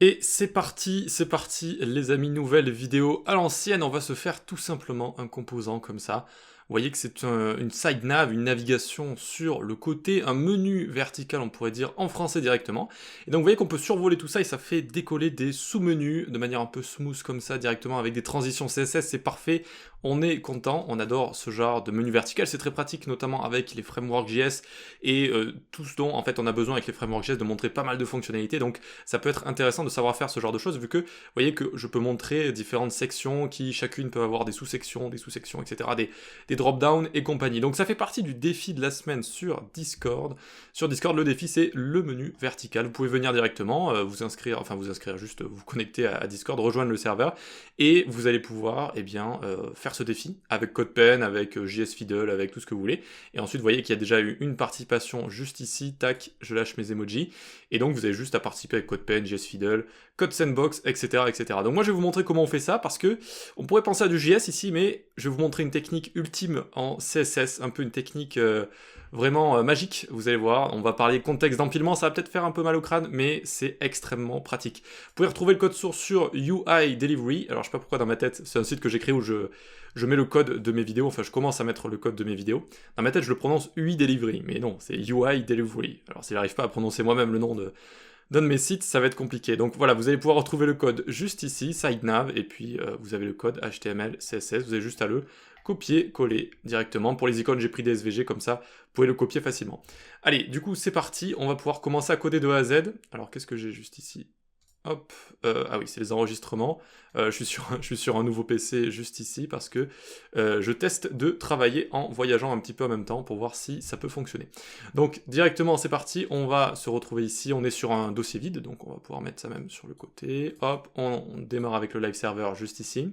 Et c'est parti les amis, nouvelle vidéo à l'ancienne, on va se faire tout simplement un composant comme ça. Vous voyez que c'est une side nav, une navigation sur le côté, un menu vertical on pourrait dire en français directement. Et donc vous voyez qu'on peut survoler tout ça et ça fait décoller des sous-menus de manière un peu smooth comme ça directement avec des transitions CSS, c'est parfait. On est content, on adore ce genre de menu vertical, c'est très pratique notamment avec les frameworks JS et tout ce dont en fait on a besoin avec les frameworks JS de montrer pas mal de fonctionnalités, donc ça peut être intéressant de savoir faire ce genre de choses vu que vous voyez que je peux montrer différentes sections qui chacune peut avoir des sous-sections, etc., des drop-down et compagnie. Donc ça fait partie du défi de la semaine sur Discord. Sur Discord, le défi c'est le menu vertical. Vous pouvez venir directement, vous inscrire, juste vous connecter à Discord, rejoindre le serveur et vous allez pouvoir faire ce défi avec CodePen, avec JS Fiddle, avec tout ce que vous voulez. Et ensuite, vous voyez qu'il y a déjà eu une participation juste ici, tac, je lâche mes emojis. Et donc, vous avez juste à participer avec CodePen, JS Fiddle, Code Sandbox, etc., etc. Donc moi, je vais vous montrer comment on fait ça parce que on pourrait penser à du JS ici, mais je vais vous montrer une technique ultime en CSS, un peu une technique vraiment magique. Vous allez voir, on va parler contexte d'empilement, ça va peut-être faire un peu mal au crâne, mais c'est extrêmement pratique. Vous pouvez retrouver le code source sur UI Delivery. Alors, je sais pas pourquoi dans ma tête, c'est un site que j'ai créé où je mets le code de mes vidéos, enfin je commence à mettre le code de mes vidéos. Dans ma tête, je le prononce UI Delivery, mais non, c'est UI Delivery. Alors si j'arrive pas à prononcer moi-même le nom d'un de mes sites, ça va être compliqué. Donc voilà, vous allez pouvoir retrouver le code juste ici, SideNav, et puis vous avez le code HTML, CSS, vous avez juste à le copier, coller directement. Pour les icônes, j'ai pris des SVG, comme ça, vous pouvez le copier facilement. Allez, du coup, c'est parti, on va pouvoir commencer à coder de A à Z. Alors, qu'est-ce que j'ai juste ici ? Hop, ah oui, c'est les enregistrements. Je suis sur un nouveau PC juste ici parce que je teste de travailler en voyageant un petit peu en même temps pour voir si ça peut fonctionner. Donc directement, c'est parti, on va se retrouver ici. On est sur un dossier vide, donc on va pouvoir mettre ça même sur le côté. Hop, on démarre avec le live server juste ici.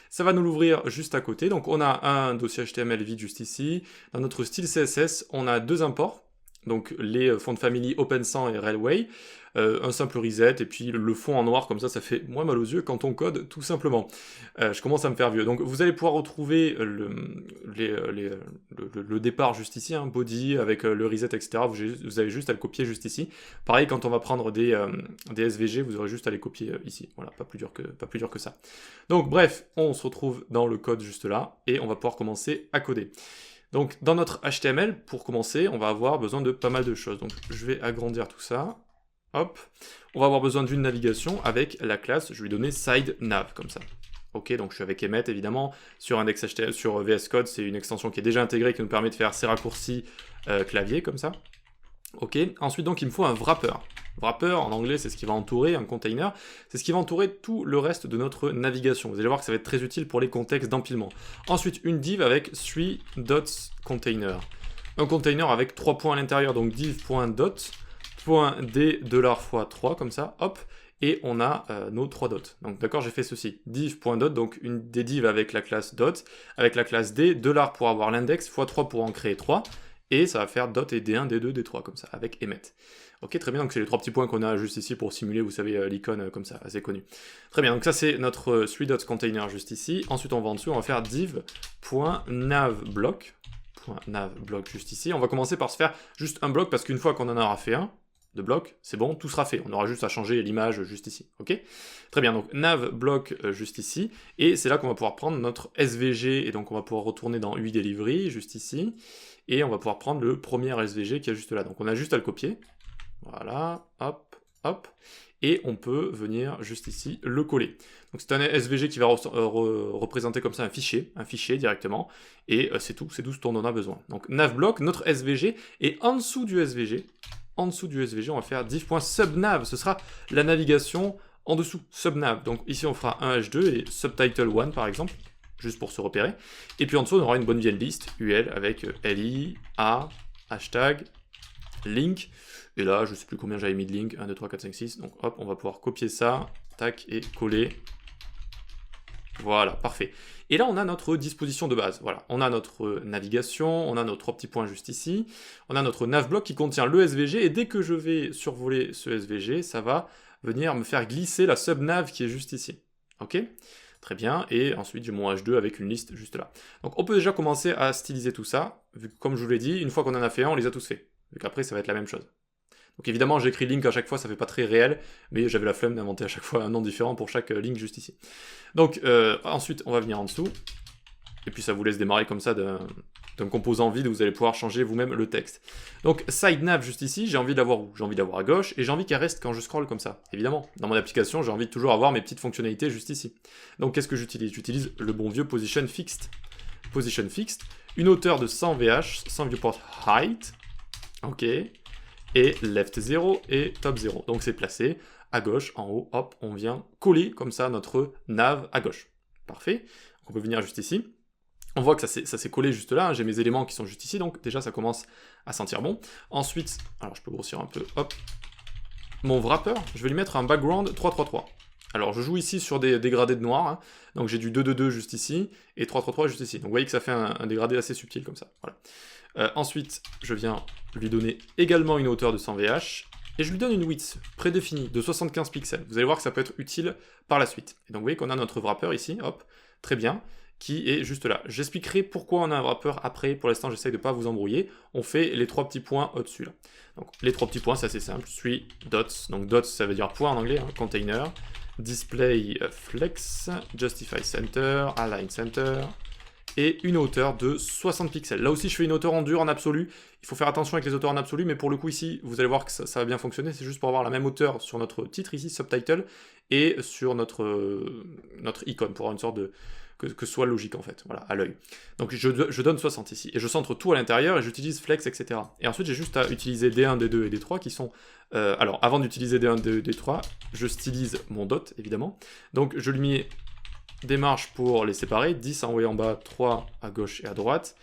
Ça va nous l'ouvrir juste à côté. Donc on a un dossier HTML vide juste ici. Dans notre style CSS, on a deux imports. Donc les fonds de famille OpenSang et Railway, un simple reset, et puis le fond en noir, comme ça fait moins mal aux yeux quand on code, tout simplement. Je commence à me faire vieux. Donc vous allez pouvoir retrouver le départ juste ici, hein, body, avec le reset, etc. Vous avez juste à le copier juste ici. Pareil, quand on va prendre des SVG, vous aurez juste à les copier ici. Voilà, pas plus dur que ça. Donc bref, on se retrouve dans le code juste là, et on va pouvoir commencer à coder. Donc dans notre HTML, pour commencer, on va avoir besoin de pas mal de choses. Donc je vais agrandir tout ça. Hop. On va avoir besoin d'une navigation avec la classe, je vais lui donner SideNav, comme ça. Ok, donc je suis avec Emmet évidemment. Sur IndexHTML, sur VS Code, c'est une extension qui est déjà intégrée, qui nous permet de faire ces raccourcis clavier, comme ça. Ok, ensuite donc il me faut un wrapper. Wrapper, en anglais, c'est ce qui va entourer un container, c'est ce qui va entourer tout le reste de notre navigation. Vous allez voir que ça va être très utile pour les contextes d'empilement. Ensuite, une div avec 3.container. Un container avec 3 points à l'intérieur, donc div.dot, .d $fois 3, comme ça, hop, et on a nos 3 dots. Donc d'accord, j'ai fait ceci. Div.dot, donc une des divs avec la classe dot, avec la classe d, $ pour avoir l'index, fois 3 pour en créer 3, et ça va faire dot et d1, d2, d3, comme ça, avec Emmet. Ok, très bien, donc c'est les 3 petits points qu'on a juste ici pour simuler, vous savez, l'icône comme ça, assez connue. Très bien, donc ça c'est notre 3.container juste ici. Ensuite on va en dessous, on va faire div.navBlock, .navBlock juste ici. On va commencer par se faire juste un bloc, parce qu'une fois qu'on en aura fait un, de bloc, c'est bon, tout sera fait. On aura juste à changer l'image juste ici, ok? Très bien, donc nav bloc juste ici, et c'est là qu'on va pouvoir prendre notre SVG, et donc on va pouvoir retourner dans UI Delivery, juste ici, et on va pouvoir prendre le premier SVG qui est juste là. Donc on a juste à le copier, voilà, hop, hop, et on peut venir juste ici le coller. Donc c'est un SVG qui va représenter comme ça un fichier directement, et c'est tout ce dont on a besoin. Donc navblock, notre SVG, et en dessous du SVG, on va faire div.subnav, ce sera la navigation en dessous, subnav. Donc ici on fera un h2 et subtitle 1 par exemple, juste pour se repérer. Et puis en dessous on aura une bonne vieille liste, ul avec li, a, hashtag, link. Et là je sais plus combien j'avais mis de link, 1, 2, 3, 4, 5, 6. Donc hop, on va pouvoir copier ça, tac, et coller. Voilà, parfait. Et là, on a notre disposition de base. Voilà, on a notre navigation, on a nos 3 petits points juste ici, on a notre navblock qui contient le SVG, et dès que je vais survoler ce SVG, ça va venir me faire glisser la subnav qui est juste ici. Ok? Très bien, et ensuite j'ai mon H2 avec une liste juste là. Donc on peut déjà commencer à styliser tout ça, vu que comme je vous l'ai dit, une fois qu'on en a fait un, on les a tous faits. Vu qu'après ça va être la même chose. Donc évidemment, j'écris link à chaque fois, ça fait pas très réel, mais j'avais la flemme d'inventer à chaque fois un nom différent pour chaque link juste ici. Donc ensuite, on va venir en dessous, et puis ça vous laisse démarrer comme ça d'un composant vide où vous allez pouvoir changer vous-même le texte. Donc side nav juste ici, j'ai envie de l'avoir où? J'ai envie de l'avoir à gauche, et j'ai envie qu'elle reste quand je scrolle comme ça. Évidemment, dans mon application, j'ai envie de toujours avoir mes petites fonctionnalités juste ici. Donc qu'est-ce que j'utilise? J'utilise le bon vieux position fixed. Position fixed, une hauteur de 100 VH, 100 viewport height, ok, et left 0 et top 0. Donc c'est placé à gauche, en haut, hop, on vient coller comme ça notre nav à gauche. Parfait. Donc on peut venir juste ici. On voit que ça s'est collé juste là, hein. J'ai mes éléments qui sont juste ici, donc déjà ça commence à sentir bon. Ensuite, alors je peux grossir un peu, hop, mon wrapper, je vais lui mettre un background 3-3-3. Alors je joue ici sur des dégradés de noir, hein. Donc j'ai du 2-2-2 juste ici, et 3-3-3 juste ici. Donc vous voyez que ça fait un dégradé assez subtil comme ça, voilà. Ensuite, je viens lui donner également une hauteur de 100 VH, et je lui donne une width prédéfinie de 75 pixels. Vous allez voir que ça peut être utile par la suite. Et donc vous voyez qu'on a notre wrapper ici, hop, très bien, qui est juste là. J'expliquerai pourquoi on a un wrapper après, pour l'instant j'essaye de ne pas vous embrouiller. On fait les 3 petits points au-dessus là. Donc les 3 petits points, c'est assez simple, 3 dots, donc dots ça veut dire point en anglais, hein, container, display flex, justify center, align center, et une hauteur de 60 pixels. Là aussi je fais une hauteur en dur, en absolu, il faut faire attention avec les hauteurs en absolu, mais pour le coup ici, vous allez voir que ça va bien fonctionner, c'est juste pour avoir la même hauteur sur notre titre ici, subtitle, et sur notre icône, pour avoir une sorte de... Que ce soit logique en fait, voilà, à l'œil. Donc je donne 60 ici, et je centre tout à l'intérieur, et j'utilise flex, etc. Et ensuite j'ai juste à utiliser D1, D2 et D3 qui sont... alors avant d'utiliser D1, D2, D3, je stylise mon dot, évidemment. Donc je lui mets des marges pour les séparer, 10 en haut et en bas, 3 à gauche et à droite.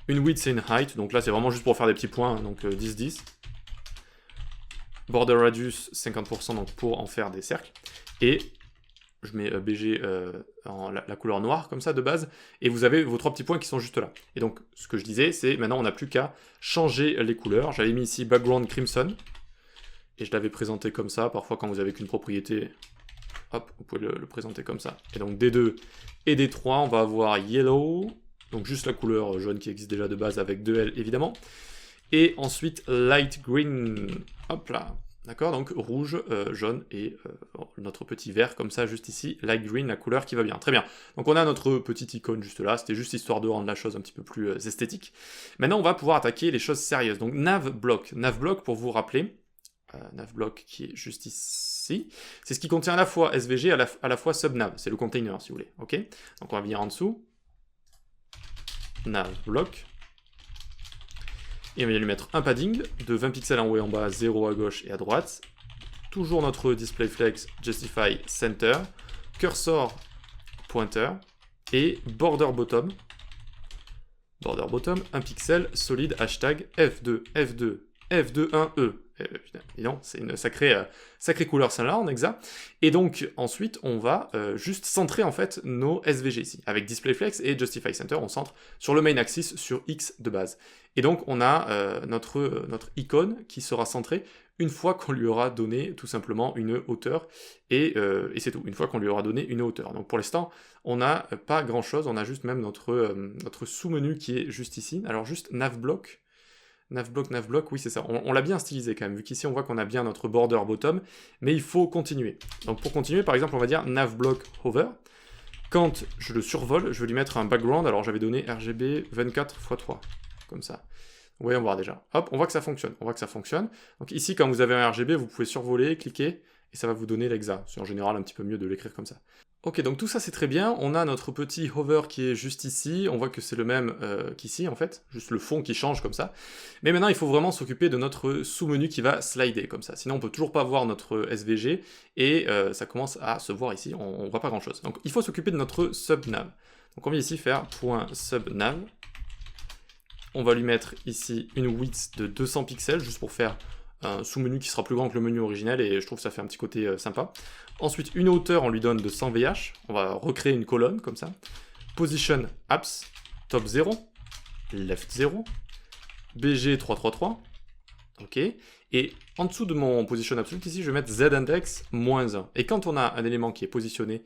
Une width et une height, donc là c'est vraiment juste pour faire des petits points, hein, donc 10-10. Border radius 50%, donc pour en faire des cercles. Et je mets BG en la couleur noire, comme ça, de base, et vous avez vos 3 petits points qui sont juste là. Et donc, ce que je disais, c'est maintenant, on n'a plus qu'à changer les couleurs. J'avais mis ici background crimson, et je l'avais présenté comme ça. Parfois, quand vous avez qu'une propriété, hop, vous pouvez le présenter comme ça. Et donc, D2 et D3, on va avoir yellow, donc juste la couleur jaune qui existe déjà de base avec 2L, évidemment. Et ensuite, light green, hop là. D'accord, donc rouge, jaune et notre petit vert comme ça juste ici, light green, la couleur qui va bien. Très bien. Donc on a notre petite icône juste là, c'était juste histoire de rendre la chose un petit peu plus esthétique. Maintenant on va pouvoir attaquer les choses sérieuses. Donc navblock. Navblock, pour vous rappeler, navblock qui est juste ici, c'est ce qui contient à la fois SVG à la fois subnav, c'est le container si vous voulez. Ok. Donc on va venir en dessous. Navblock. Et on va lui mettre un padding de 20 pixels en haut et en bas, 0 à gauche et à droite. Toujours notre display flex, justify center, cursor pointer et border bottom. Border bottom, 1 pixel, solide, hashtag F2, F2, F21E. Putain, et non, c'est une sacrée couleur celle-là en hexa. Et donc ensuite on va juste centrer en fait nos SVG ici. Avec display flex et justify center, on centre sur le main axis sur X de base. Et donc on a notre icône qui sera centrée une fois qu'on lui aura donné tout simplement une hauteur, et c'est tout, une fois qu'on lui aura donné une hauteur. Donc pour l'instant, on n'a pas grand chose, on a juste même notre sous-menu qui est juste ici. Alors juste navblock, oui c'est ça, on l'a bien stylisé quand même, vu qu'ici on voit qu'on a bien notre border bottom, mais il faut continuer. Donc pour continuer, par exemple, on va dire navblock hover. Quand je le survole, je vais lui mettre un background, alors j'avais donné RGB 24x3, comme ça. Oui, on va voir déjà. Hop, on voit que ça fonctionne, Donc ici, quand vous avez un RGB, vous pouvez survoler, cliquer, et ça va vous donner l'hexa. C'est en général un petit peu mieux de l'écrire comme ça. Ok, donc tout ça c'est très bien, on a notre petit hover qui est juste ici, on voit que c'est le même qu'ici en fait, juste le fond qui change comme ça. Mais maintenant il faut vraiment s'occuper de notre sous-menu qui va slider comme ça, sinon on peut toujours pas voir notre SVG, et ça commence à se voir ici, on voit pas grand chose. Donc il faut s'occuper de notre subnav. Donc on vient ici faire .subnav, on va lui mettre ici une width de 200 pixels, juste pour faire un sous-menu qui sera plus grand que le menu original, et je trouve que ça fait un petit côté sympa. Ensuite, une hauteur, on lui donne de 100 VH, on va recréer une colonne, comme ça. Position apps, top 0, left 0, BG 333, ok. Et en dessous de mon position absolute, ici, je vais mettre Z-index -1. Et quand on a un élément qui est positionné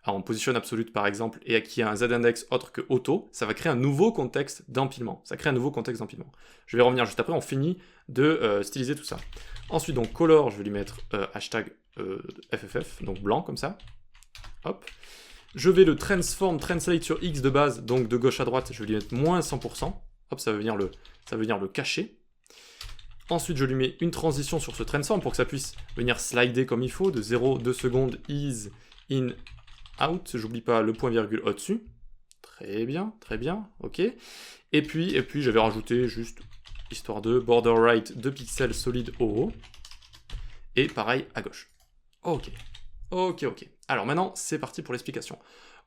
en position absolute par exemple, et qui a un Z-index autre que auto, ça va créer un nouveau contexte d'empilement. Ça crée un nouveau contexte d'empilement. Je vais revenir juste après, on finit de styliser tout ça. Ensuite, donc, color, je vais lui mettre hashtag FFF, donc blanc, comme ça. Hop. Je vais le transform, translate sur X de base, donc de gauche à droite, je vais lui mettre moins 100%. Hop, ça veut venir le cacher. Ensuite, je lui mets une transition sur ce transform pour que ça puisse venir slider comme il faut, de 0, 2 secondes, is, in, out. J'oublie pas le point virgule au-dessus. Très bien, ok. Et puis je vais rajouter juste, histoire de border right 2 pixels solide au haut. Et pareil à gauche. Ok. Alors maintenant, c'est parti pour l'explication.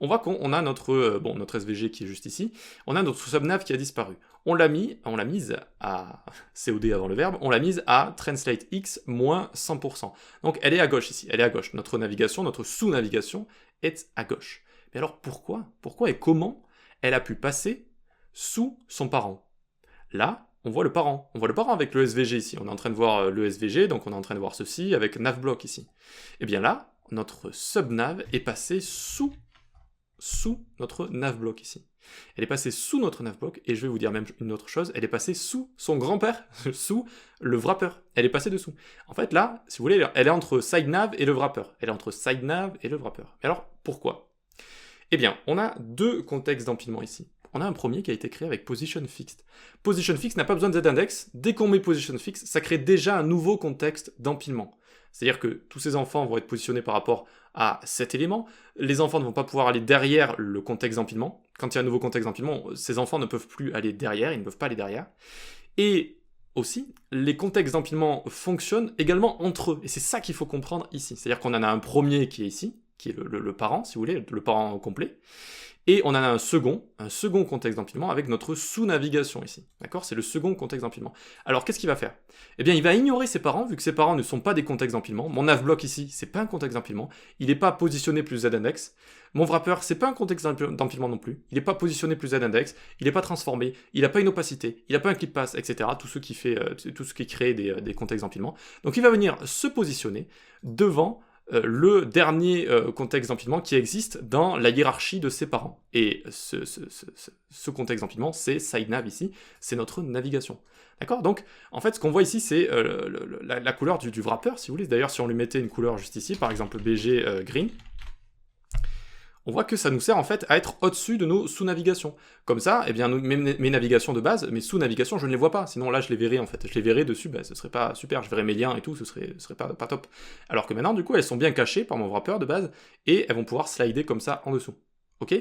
On voit qu'on a notre SVG qui est juste ici. On a notre subnav qui a disparu. On l'a mise à COD avant le verbe, on l'a mise à translate x moins 100%. Donc elle est à gauche ici, elle est à gauche. Notre navigation, notre sous-navigation est à gauche. Mais alors pourquoi et comment elle a pu passer sous son parent? Là, on voit le parent. On voit le parent avec le SVG ici. On est en train de voir le SVG, donc on est en train de voir ceci avec navblock ici. Et bien là, notre subnav est passée sous notre navblock ici. Elle est passée sous notre navblock, et je vais vous dire même une autre chose, elle est passée sous son grand-père, sous le wrapper. Elle est passée dessous. En fait, là, si vous voulez, elle est entre sidenav et le wrapper. Elle est entre sidenav et le wrapper. Mais alors, pourquoi? Eh bien, on a deux contextes d'empilement ici. On a un premier qui a été créé avec position fixed. Position fixed n'a pas besoin de z-index. Dès qu'on met position fixed, ça crée déjà un nouveau contexte d'empilement. C'est-à-dire que tous ces enfants vont être positionnés par rapport à cet élément. Les enfants ne vont pas pouvoir aller derrière le contexte d'empilement. Quand il y a un nouveau contexte d'empilement, ces enfants ne peuvent plus aller derrière, ils ne peuvent pas aller derrière. Et aussi, les contextes d'empilement fonctionnent également entre eux. Et c'est ça qu'il faut comprendre ici. C'est-à-dire qu'on en a un premier qui est ici, qui est le parent, si vous voulez, le parent complet. Et on en a un second contexte d'empilement avec notre sous-navigation ici. D'accord? C'est le second contexte d'empilement. Alors, qu'est-ce qu'il va faire? Eh bien, il va ignorer ses parents, vu que ses parents ne sont pas des contextes d'empilement. Mon navblock ici, c'est pas un contexte d'empilement. Il n'est pas positionné plus z-index. Mon wrapper, c'est pas un contexte d'empilement non plus. Il n'est pas positionné plus z-index. Il n'est pas transformé. Il n'a pas une opacité. Il n'a pas un clip pass, etc. Tout ce qui crée des contextes d'empilement. Donc, il va venir se positionner devant le dernier contexte d'empilement qui existe dans la hiérarchie de ses parents. Et ce contexte d'empilement, c'est sidenav ici, c'est notre navigation. D'accord? Donc, en fait, ce qu'on voit ici, c'est la couleur du wrapper, si vous voulez. D'ailleurs, si on lui mettait une couleur juste ici, par exemple BG green, on voit que ça nous sert en fait à être au-dessus de nos sous-navigations. Comme ça, eh bien, mes navigations de base, mes sous-navigations, je ne les vois pas. Sinon là, je les verrais en fait. Je les verrais dessus, ce serait pas super. Je verrais mes liens et tout, ce serait pas top. Alors que maintenant, du coup, elles sont bien cachées par mon wrapper de base et elles vont pouvoir slider comme ça en dessous. Ok?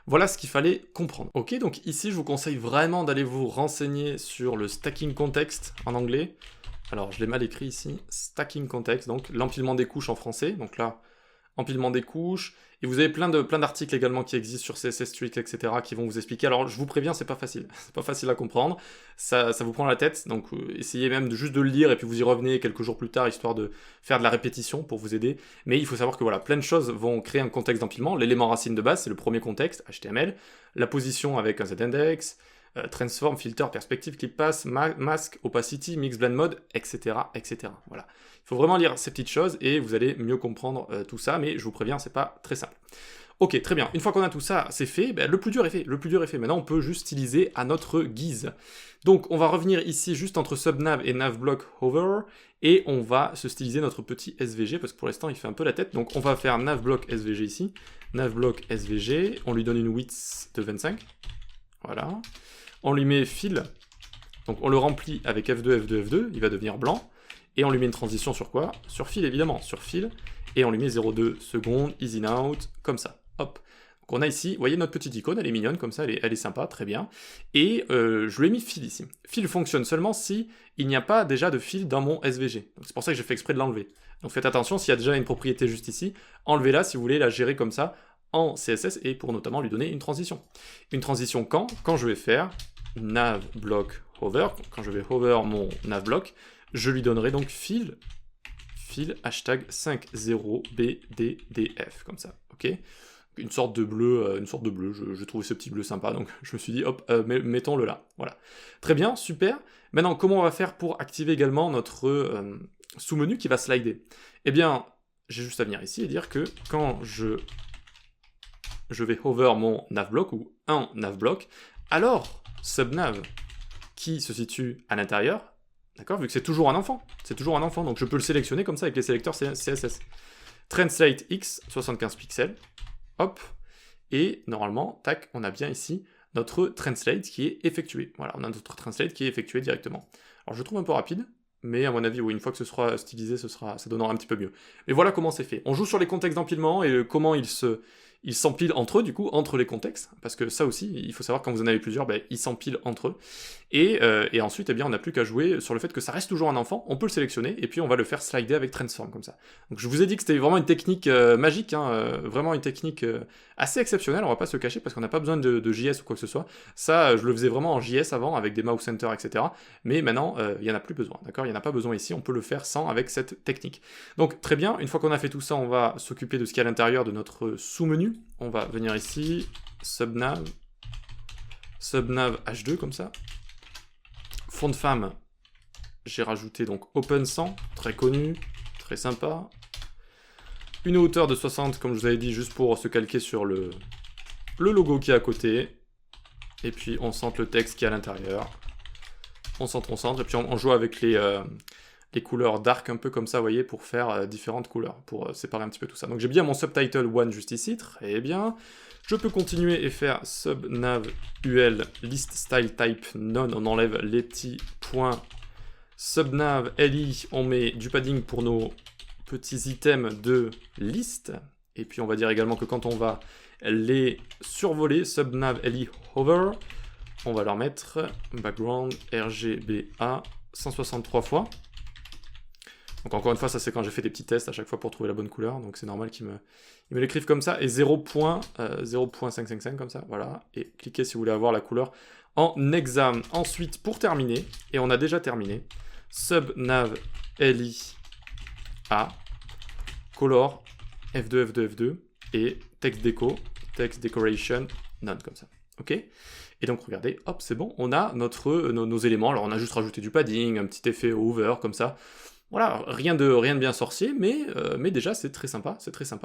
Voilà ce qu'il fallait comprendre. Ok, donc ici, je vous conseille vraiment d'aller vous renseigner sur le stacking context en anglais. Alors, je l'ai mal écrit ici. Stacking context, donc l'empilement des couches en français. Donc là, empilement des couches, et vous avez plein d'articles également qui existent sur CSS Tricks, etc., qui vont vous expliquer. Alors, je vous préviens, c'est pas facile à comprendre, ça vous prend la tête, donc essayez même juste de le lire, et puis vous y revenez quelques jours plus tard, histoire de faire de la répétition pour vous aider, mais il faut savoir que voilà, plein de choses vont créer un contexte d'empilement. L'élément racine de base, c'est le premier contexte, HTML, la position avec un z-index, transform, filter, perspective, clip pass, mask, opacity, mix, blend mode, etc., etc. Voilà. Il faut vraiment lire ces petites choses et vous allez mieux comprendre tout ça, mais je vous préviens, c'est pas très simple. Ok, très bien. Une fois qu'on a tout ça, c'est fait, le plus dur est fait. Maintenant, on peut juste styliser à notre guise. Donc, on va revenir ici juste entre subnav et navblock hover, et on va se styliser notre petit SVG, parce que pour l'instant, il fait un peu la tête. Donc, on va faire navblock SVG ici. Navblock SVG, on lui donne une width de 25. Voilà. On lui met fill, donc on le remplit avec F2, F2, F2, il va devenir blanc, et on lui met une transition sur quoi? Sur fill évidemment, sur fill, et on lui met 0,2 secondes, easy in out, comme ça, hop. Donc on a ici, vous voyez notre petite icône, elle est mignonne comme ça, elle est sympa, très bien, et je lui ai mis fill ici. Fill fonctionne seulement si il n'y a pas déjà de fill dans mon SVG, c'est pour ça que j'ai fait exprès de l'enlever. Donc faites attention, s'il y a déjà une propriété juste ici, enlevez-la si vous voulez la gérer comme ça, en CSS, et pour notamment lui donner une transition. Une transition quand je vais faire navblock hover, quand je vais hover mon navblock, je lui donnerai donc fill hashtag 50bddf, comme ça, ok? Une sorte de bleu, je trouvais ce petit bleu sympa, donc je me suis dit, hop, mettons-le là, voilà. Très bien, super. Maintenant, comment on va faire pour activer également notre sous-menu qui va slider? Eh bien, j'ai juste à venir ici et dire que quand je vais hover mon navblock, ou un navblock, alors subnav qui se situe à l'intérieur D'accord, vu que c'est toujours un enfant. C'est toujours un enfant, donc je peux le sélectionner comme ça avec les sélecteurs CSS. Translate X, 75 pixels. Hop. Et normalement, tac, on a bien ici notre translate qui est effectué. Voilà, on a notre translate qui est effectué directement. Alors je le trouve un peu rapide, mais à mon avis, oui, une fois que ce sera stylisé, ça donnera un petit peu mieux. Mais voilà comment c'est fait. On joue sur les contextes d'empilement et comment ils s'empilent entre eux, du coup, entre les contextes, parce que ça aussi, il faut savoir, quand vous en avez plusieurs, ben, ils s'empilent entre eux. Et ensuite, eh bien, on n'a plus qu'à jouer sur le fait que ça reste toujours un enfant, on peut le sélectionner, et puis on va le faire slider avec Transform, comme ça. Donc je vous ai dit que c'était vraiment une technique magique, hein, vraiment une technique assez exceptionnelle, on va pas se cacher, parce qu'on n'a pas besoin de JS ou quoi que ce soit. Ça, je le faisais vraiment en JS avant, avec des mouse center, etc. Mais maintenant, il n'y en a plus besoin, d'accord? Il n'y en a pas besoin ici, on peut le faire sans, avec cette technique. Donc très bien, une fois qu'on a fait tout ça, on va s'occuper de ce qu'il y a à l'intérieur de notre sous-menu. On va venir ici, subnav H2 comme ça. Fond de femme, j'ai rajouté donc Open 100, très connu, très sympa. Une hauteur de 60, comme je vous avais dit, juste pour se calquer sur le logo qui est à côté. Et puis on centre le texte qui est à l'intérieur. On centre, et puis on joue avec les couleurs dark un peu comme ça, vous voyez, pour faire différentes couleurs, pour séparer un petit peu tout ça. Donc j'ai bien mon subtitle 1 juste ici, très bien. Je peux continuer et faire subnav ul list style type none, on enlève les petits points. Subnav li, on met du padding pour nos petits items de liste. Et puis on va dire également que quand on va les survoler, subnav li hover, on va leur mettre background RGBA 163 fois. Donc encore une fois, ça c'est quand j'ai fait des petits tests à chaque fois pour trouver la bonne couleur, donc c'est normal qu'ils me l'écrivent comme ça, et 0.555 comme ça, voilà, et cliquez si vous voulez avoir la couleur en exam. Ensuite, pour terminer, et on a déjà terminé, subnav li a, color F2, F2, F2, et text déco, text decoration, none, comme ça, ok? Et donc regardez, hop, c'est bon, on a nos éléments, alors on a juste rajouté du padding, un petit effet over, comme ça. Voilà, rien de bien sorcier, mais déjà c'est très sympa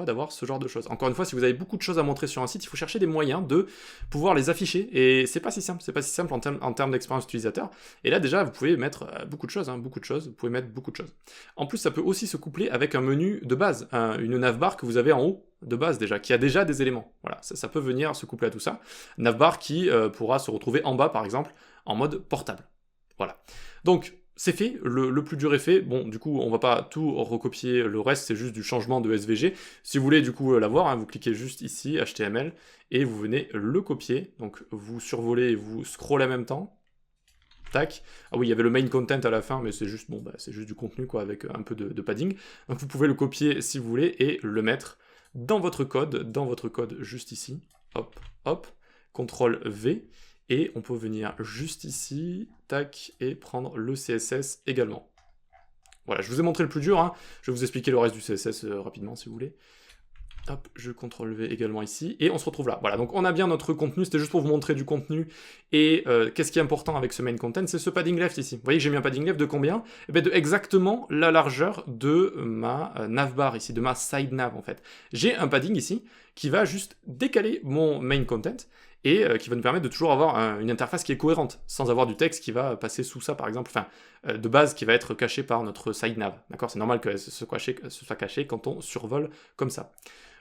d'avoir ce genre de choses. Encore une fois, si vous avez beaucoup de choses à montrer sur un site, il faut chercher des moyens de pouvoir les afficher, et c'est pas si simple en termes d'expérience utilisateur. Et là déjà, vous pouvez mettre beaucoup de choses, vous pouvez mettre beaucoup de choses. En plus, ça peut aussi se coupler avec un menu de base, une navbar que vous avez en haut, de base déjà, qui a déjà des éléments. Voilà, ça peut venir se coupler à tout ça. Navbar qui pourra se retrouver en bas, par exemple, en mode portable. Voilà. Donc, c'est fait, le plus dur est fait. Bon, du coup, on va pas tout recopier, le reste, c'est juste du changement de SVG. Si vous voulez, du coup, l'avoir, vous cliquez juste ici, HTML, et vous venez le copier. Donc, vous survolez et vous scrollez en même temps. Tac. Ah oui, il y avait le main content à la fin, mais c'est juste, bon, c'est juste du contenu, quoi, avec un peu de padding. Donc, vous pouvez le copier si vous voulez, et le mettre dans votre code, juste ici. Hop, hop. CTRL V. Et on peut venir juste ici, tac, et prendre le CSS également. Voilà, je vous ai montré le plus dur, hein. Je vais vous expliquer le reste du CSS rapidement si vous voulez. Hop, je CTRL V également ici, et on se retrouve là. Voilà, donc on a bien notre contenu, c'était juste pour vous montrer du contenu, et qu'est-ce qui est important avec ce main content, c'est ce padding left ici. Vous voyez que j'ai mis un padding left de combien? Eh bien de exactement la largeur de ma navbar ici, de ma side nav en fait. J'ai un padding ici, qui va juste décaler mon main content, et qui va nous permettre de toujours avoir une interface qui est cohérente, sans avoir du texte qui va passer sous ça par exemple, enfin, de base qui va être caché par notre side nav, d'accord? C'est normal que ce soit caché quand on survole comme ça.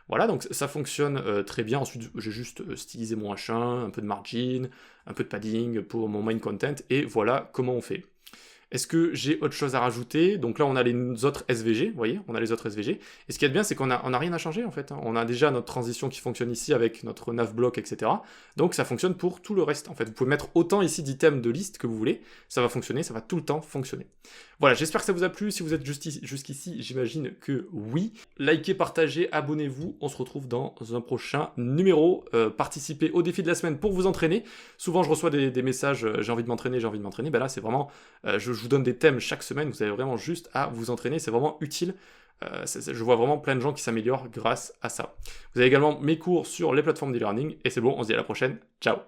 Voilà, donc ça fonctionne très bien. Ensuite, j'ai juste stylisé mon H1, un peu de margin, un peu de padding pour mon main content, et voilà comment on fait. Est-ce que j'ai autre chose à rajouter? Donc là, on a les autres SVG, vous voyez, on a les autres SVG. Et ce qui est bien, c'est qu'on a rien à changer, en fait. On a déjà notre transition qui fonctionne ici avec notre navblock, etc. Donc ça fonctionne pour tout le reste, en fait. Vous pouvez mettre autant ici d'items de liste que vous voulez. Ça va fonctionner, ça va tout le temps fonctionner. Voilà, j'espère que ça vous a plu. Si vous êtes jusqu'ici, j'imagine que oui. Likez, partagez, abonnez-vous. On se retrouve dans un prochain numéro. Participez au défi de la semaine pour vous entraîner. Souvent, je reçois des messages, j'ai envie de m'entraîner, j'ai envie de m'entraîner. Ben là, c'est vraiment... je vous donne des thèmes chaque semaine, vous avez vraiment juste à vous entraîner, c'est vraiment utile. Je vois vraiment plein de gens qui s'améliorent grâce à ça. Vous avez également mes cours sur les plateformes d'e-learning, et c'est bon, on se dit à la prochaine, ciao!